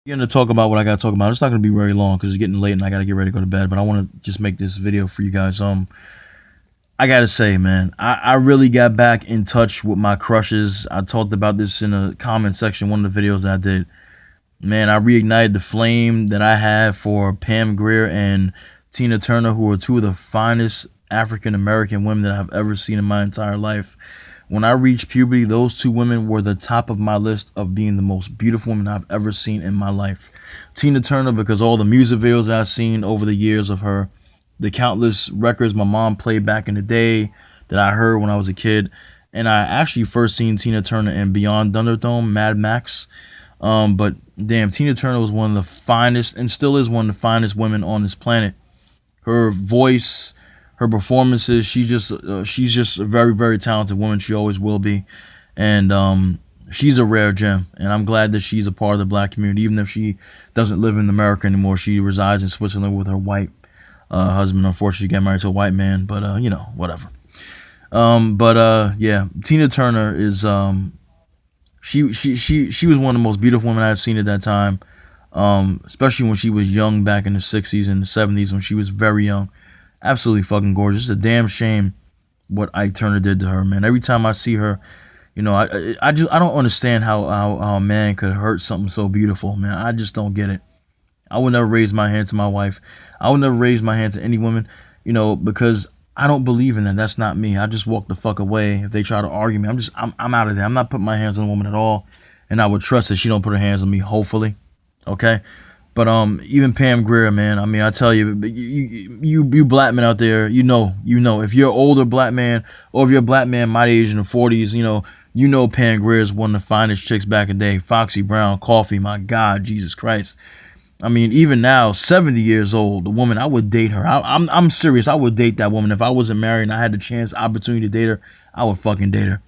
Going to talk about what I got to talk about. It's not going to be very long because it's getting late and I got to get ready to go to bed. But I want to just make this video for you guys. I gotta say, man, I really got back in touch with my crushes. I talked about this in a comment section, one of the videos that I did. Man, I reignited the flame that I had for Pam Grier and Tina Turner, who are two of the finest African American women that I've ever seen in my entire life. When I reached puberty, those two women were the top of my list of being the most beautiful women I've ever seen in my life. Tina Turner, because all the music videos I've seen over the years of her, the countless records my mom played back in the day that I heard when I was a kid. And I actually first seen Tina Turner in Beyond Thunderdome, Mad Max. But damn, Tina Turner was one of the finest and still is one of the finest women on this planet. Her voice, her performances, she's just a very, very talented woman. She always will be. And she's a rare gem. And I'm glad that she's a part of the black community, even if she doesn't live in America anymore. She resides in Switzerland with her white husband. Unfortunately, got married to a white man, but whatever. Yeah, Tina Turner is she was one of the most beautiful women I've seen at that time. Especially when she was young back in the 60s and the 70s when she was very young. Absolutely fucking gorgeous. It's a damn shame what Ike Turner did to her, man. Every time I see her, I don't understand how a man could hurt something so beautiful, man. I just don't get it. I would never raise my hand to my wife. I would never raise my hand to any woman, because I don't believe in that. That's not me. I just walk the fuck away if they try to argue me. I'm out of there. I'm not putting my hands on a woman at all, and I would trust that she don't put her hands on me. Hopefully, okay. But even Pam Grier, man. I mean, I tell you, you black men out there, if you're an older black man or if you're a black man my age in the 40s, Pam Grier is one of the finest chicks back in the day. Foxy Brown, Coffee, my God, Jesus Christ. I mean, even now, 70 years old, the woman, I would date her. I'm serious. I would date that woman if I wasn't married and I had the chance, opportunity to date her. I would fucking date her.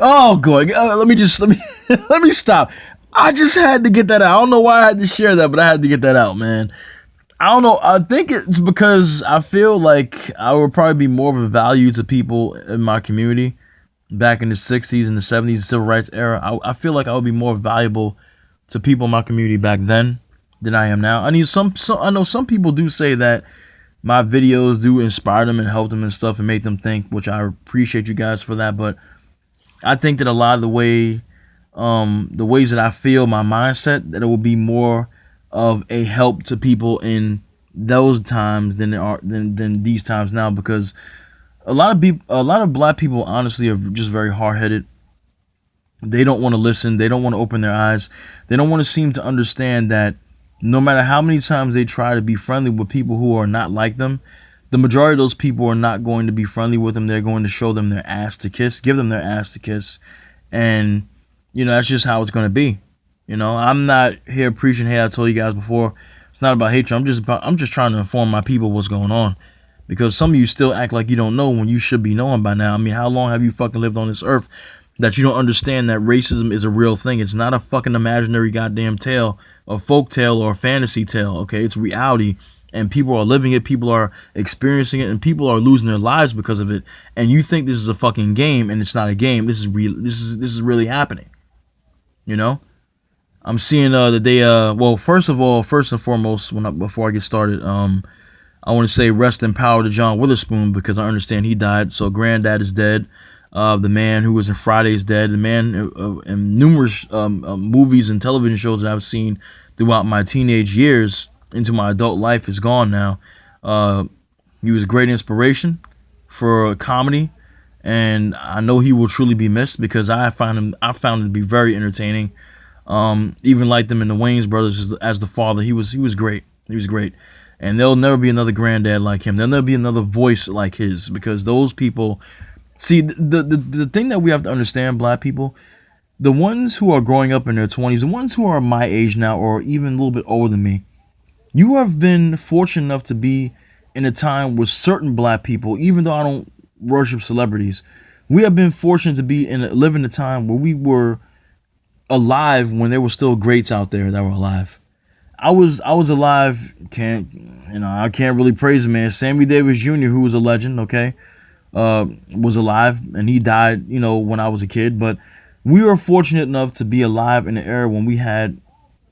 Oh, good. Let me let me stop. I just had to get that out. I don't know why I had to share that, but I had to get that out, man. I don't know. I think it's because I feel like I would probably be more of a value to people in my community back in the 60s and the 70s, civil rights era. I feel like I would be more valuable to people in my community back then than I am now. I mean, I know some people do say that my videos do inspire them and help them and stuff and make them think, which I appreciate you guys for that. But I think that a lot of the ways that I feel, my mindset, that it will be more of a help to people in those times than these times now, because a lot of black people honestly are just very hard headed. They don't want to listen. They don't want to open their eyes. They don't want to seem to understand that no matter how many times they try to be friendly with people who are not like them, the majority of those people are not going to be friendly with them. They're going to show them their ass to kiss, give them their ass to kiss, and that's just how it's going to be. I'm not here preaching. Hey, I told you guys before, it's not about hatred. I'm just trying to inform my people what's going on, because some of you still act like you don't know when you should be knowing by now. I mean, how long have you fucking lived on this earth that you don't understand that racism is a real thing? It's not a fucking imaginary goddamn tale, a folk tale or a fantasy tale. Okay, it's reality, and people are living it, people are experiencing it, and people are losing their lives because of it. And you think this is a fucking game, and it's not a game. This is real. This is really happening. I'm seeing the day. Well, first and foremost, before I get started, I want to say rest in power to John Witherspoon, because I understand he died. So Granddad is dead. The man who was in Friday's dead. The man in numerous movies and television shows that I've seen throughout my teenage years into my adult life is gone now. He was a great inspiration for comedy, and I know he will truly be missed, because I found him to be very entertaining. Even like them in the Wayans brothers as the father, he was great. He was great. And there'll never be another Granddad like him. There'll never be another voice like his, because those people. See, the thing that we have to understand, black people, the ones who are growing up in their 20s, the ones who are my age now or even a little bit older than me, you have been fortunate enough to be in a time with certain black people, even though I don't worship celebrities, we have been fortunate to live in a time where we were alive when there were still greats out there that were alive. I was alive. I can't really praise him, man. Sammy Davis Jr., who was a legend, okay, was alive, and he died, when I was a kid. But we were fortunate enough to be alive in an era when we had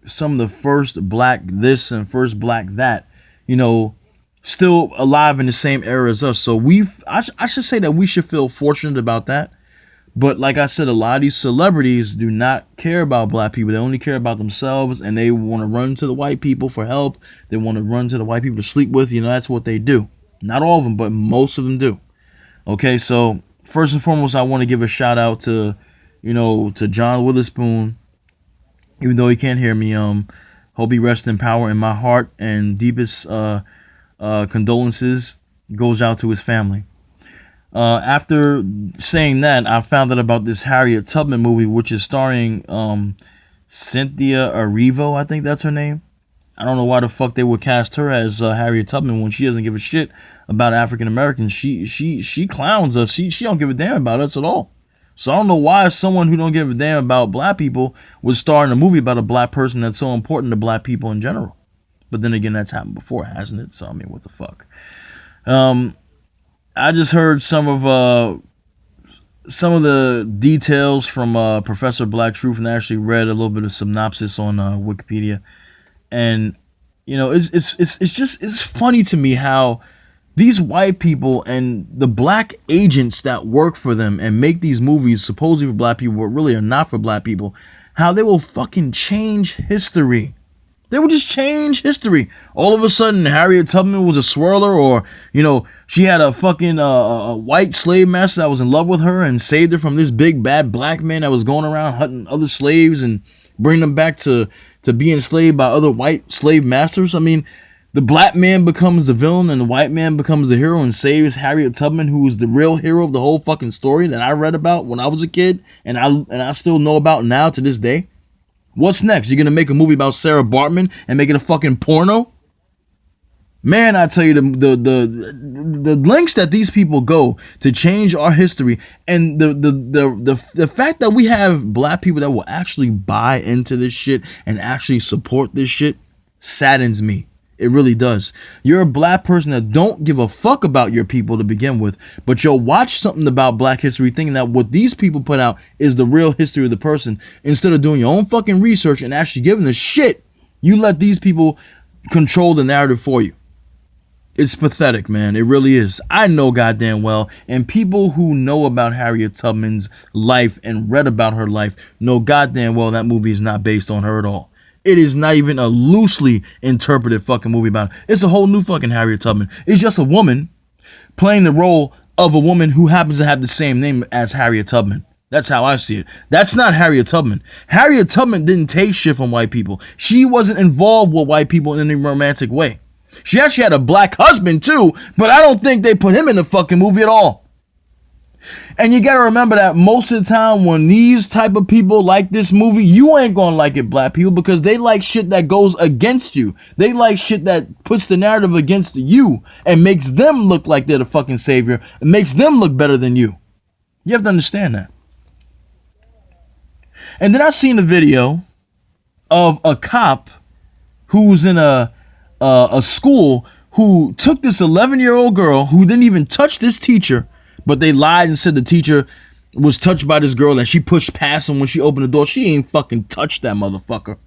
some of the first black this and first black that, you know, still alive in the same era as us. So I should say that we should feel fortunate about that. But like I said, a lot of these celebrities do not care about black people. They only care about themselves, and they want to run to the white people for help. They want to run to the white people to sleep with. You know, that's what they do. Not all of them, but most of them do. Okay, so first and foremost, I want to give a shout out to, you know, to John Witherspoon. Even though he can't hear me, hope he rests in power. In my heart and deepest condolences goes out to his family. After saying that, I found out about this Harriet Tubman movie, which is starring Cynthia Erivo. I think that's her name. I don't know why the fuck they would cast her as Harriet Tubman when she doesn't give a shit about African Americans. She clowns us. She don't give a damn about us at all. So I don't know why someone who don't give a damn about black people would star in a movie about a black person that's so important to black people in general. But then again, that's happened before, hasn't it? So I mean, what the fuck? I just heard some of the details from Professor Black Truth, and I actually read a little bit of synopsis on Wikipedia. And you know, it's funny to me how these white people and the black agents that work for them and make these movies supposedly for black people but really are not for black people, how they will fucking change history. They would just change history. All of a sudden, Harriet Tubman was a swirler, or, you know, she had a fucking a white slave master that was in love with her and saved her from this big bad black man that was going around hunting other slaves and bringing them back to be enslaved by other white slave masters. I mean, the black man becomes the villain and the white man becomes the hero and saves Harriet Tubman, who is the real hero of the whole fucking story that I read about when I was a kid and I still know about now to this day. What's next? You're gonna make a movie about Sarah Bartman and make it a fucking porno? Man, I tell you, the lengths that these people go to change our history, and the fact that we have black people that will actually buy into this shit and actually support this shit saddens me. It really does. You're a black person that don't give a fuck about your people to begin with, but you'll watch something about black history thinking that what these people put out is the real history of the person. Instead of doing your own fucking research and actually giving a shit, you let these people control the narrative for you. It's pathetic, man. It really is. I know goddamn well, and people who know about Harriet Tubman's life and read about her life know goddamn well that movie is not based on her at all. It is not even a loosely interpreted fucking movie about her. It's a whole new fucking Harriet Tubman. It's just a woman playing the role of a woman who happens to have the same name as Harriet Tubman. That's how I see it. That's not Harriet Tubman. Harriet Tubman didn't take shit from white people. She wasn't involved with white people in any romantic way. She actually had a black husband too, but I don't think they put him in the fucking movie at all. And you gotta remember that most of the time when these type of people like this movie, you ain't gonna like it, black people, because they like shit that goes against you. They like shit that puts the narrative against you and makes them look like they're the fucking savior. It makes them look better than you. You have to understand that. And then I seen a video of a cop who's in a school who took this 11-year-old girl who didn't even touch this teacher, but they lied and said the teacher was touched by this girl and she pushed past him when she opened the door. She ain't fucking touched that motherfucker.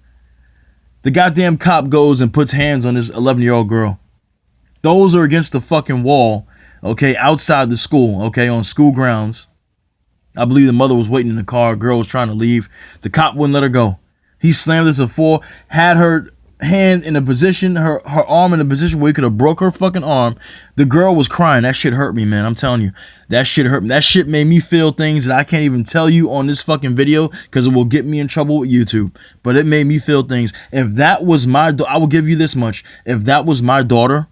The goddamn cop goes and puts hands on this 11-year-old girl. Those are against the fucking wall, okay, outside the school, okay, on school grounds. I believe the mother was waiting in the car. Girl was trying to leave. The cop wouldn't let her go. He slammed her to the floor, had her hand in a position, her arm in a position where he could have broke her fucking arm. The girl was crying. That shit hurt me, man. I'm telling you. That shit hurt me. That shit made me feel things that I can't even tell you on this fucking video because it will get me in trouble with YouTube. But it made me feel things. If that was my I will give you this much. If that was my daughter,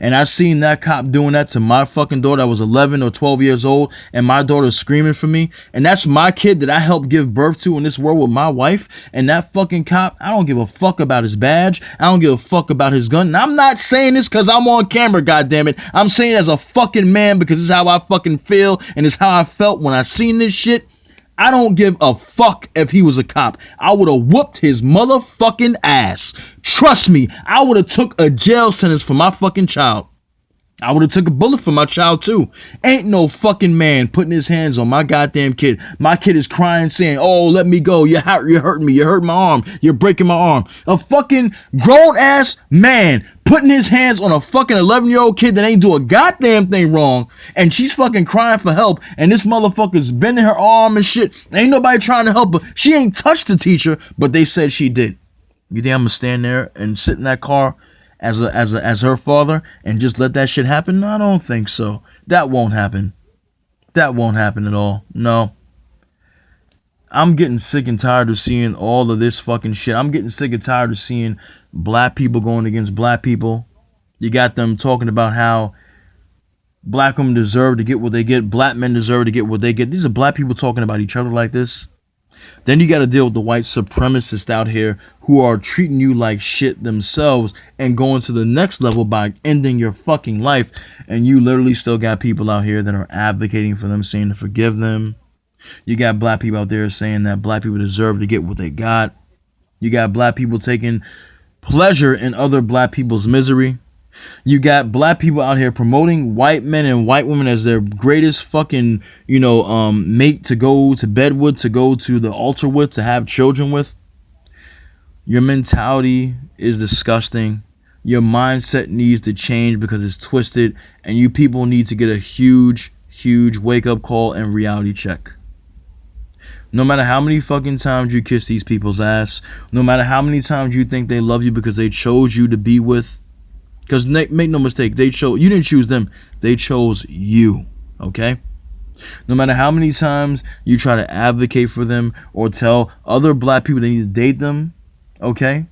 and I seen that cop doing that to my fucking daughter that was 11 or 12 years old, and my daughter screaming for me, and that's my kid that I helped give birth to in this world with my wife, and that fucking cop, I don't give a fuck about his badge. I don't give a fuck about his gun. And I'm not saying this because I'm on camera, goddammit. I'm saying it as a fucking man because this is how I fucking feel, and it's how I felt when I seen this shit. I don't give a fuck if he was a cop. I would have whooped his motherfucking ass. Trust me, I would have took a jail sentence for my fucking child. I would have took a bullet for my child too. Ain't no fucking man putting his hands on my goddamn kid. My kid is crying saying, oh, let me go. You're hurting me. You hurt my arm. You're breaking my arm. A fucking grown ass man putting his hands on a fucking 11-year-old kid that ain't do a goddamn thing wrong. And she's fucking crying for help. And this motherfucker's bending her arm and shit. Ain't nobody trying to help her. She ain't touched the teacher, but they said she did. You think I'm gonna stand there and sit in that car as her father and just let that shit happen? No, I don't think so. That won't happen. That won't happen at all. No. I'm getting sick and tired of seeing all of this fucking shit. I'm getting sick and tired of seeing black people going against black people. You got them talking about how black women deserve to get what they get. Black men deserve to get what they get. These are black people talking about each other like this. Then you got to deal with the white supremacists out here who are treating you like shit themselves and going to the next level by ending your fucking life. And you literally still got people out here that are advocating for them, saying to forgive them. You got black people out there saying that black people deserve to get what they got. You got black people taking pleasure in other black people's misery. You got black people out here promoting white men and white women as their greatest fucking, mate to go to bed with, to go to the altar with, to have children with. Your mentality is disgusting. Your mindset needs to change because it's twisted, and you people need to get a huge, huge wake-up call and reality check. No matter how many fucking times you kiss these people's ass, no matter how many times you think they love you because they chose you to be with, because make no mistake, you didn't choose them, they chose you, okay? No matter how many times you try to advocate for them or tell other black people they need to date them, okay?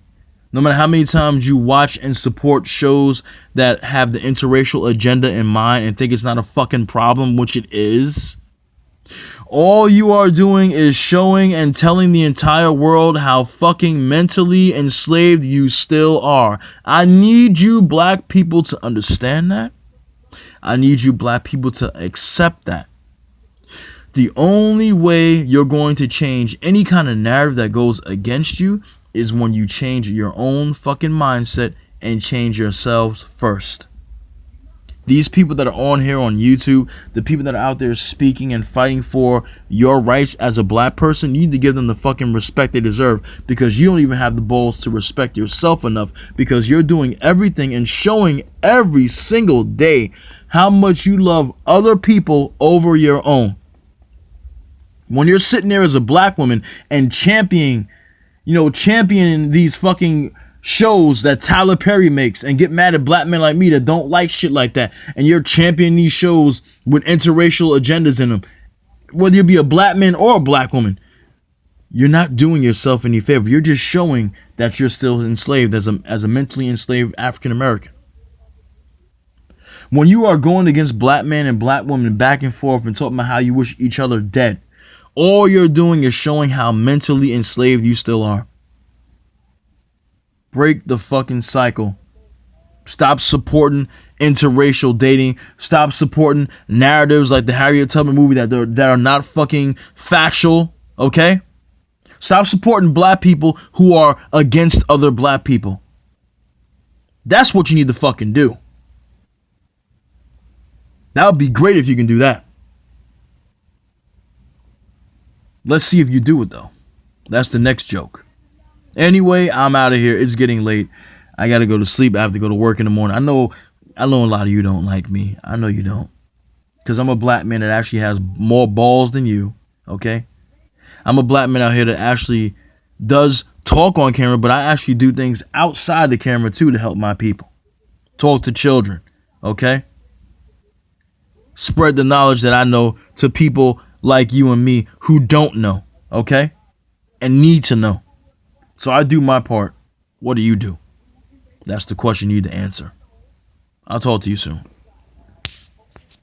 No matter how many times you watch and support shows that have the interracial agenda in mind and think it's not a fucking problem, which it is, all you are doing is showing and telling the entire world how fucking mentally enslaved you still are. I need you black people to understand that. I need you black people to accept that. The only way you're going to change any kind of narrative that goes against you is when you change your own fucking mindset and change yourselves first. These people that are on here on YouTube, the people that are out there speaking and fighting for your rights as a black person, you need to give them the fucking respect they deserve, because you don't even have the balls to respect yourself enough, because you're doing everything and showing every single day how much you love other people over your own. When you're sitting there as a black woman and championing these fucking shows that Tyler Perry makes and get mad at black men like me that don't like shit like that, and you're championing these shows with interracial agendas in them, whether you be a black man or a black woman, you're not doing yourself any favor. You're just showing that you're still enslaved as a mentally enslaved African American. When you are going against black men and black women back and forth and talking about how you wish each other dead, all you're doing is showing how mentally enslaved you still are. Break the fucking cycle. Stop supporting interracial dating. Stop supporting narratives like the Harriet Tubman movie that are not fucking factual, okay? Stop supporting black people who are against other black people. That's what you need to fucking do. That would be great if you can do that. Let's see if you do it, though. That's the next joke. Anyway, I'm out of here. It's getting late. I got to go to sleep. I have to go to work in the morning. I know a lot of you don't like me. I know you don't. Because I'm a black man that actually has more balls than you. Okay? I'm a black man out here that actually does talk on camera, but I actually do things outside the camera too to help my people. Talk to children. Okay? Spread the knowledge that I know to people like you and me who don't know. Okay? And need to know. So I do my part. What do you do? That's the question you need to answer. I'll talk to you soon.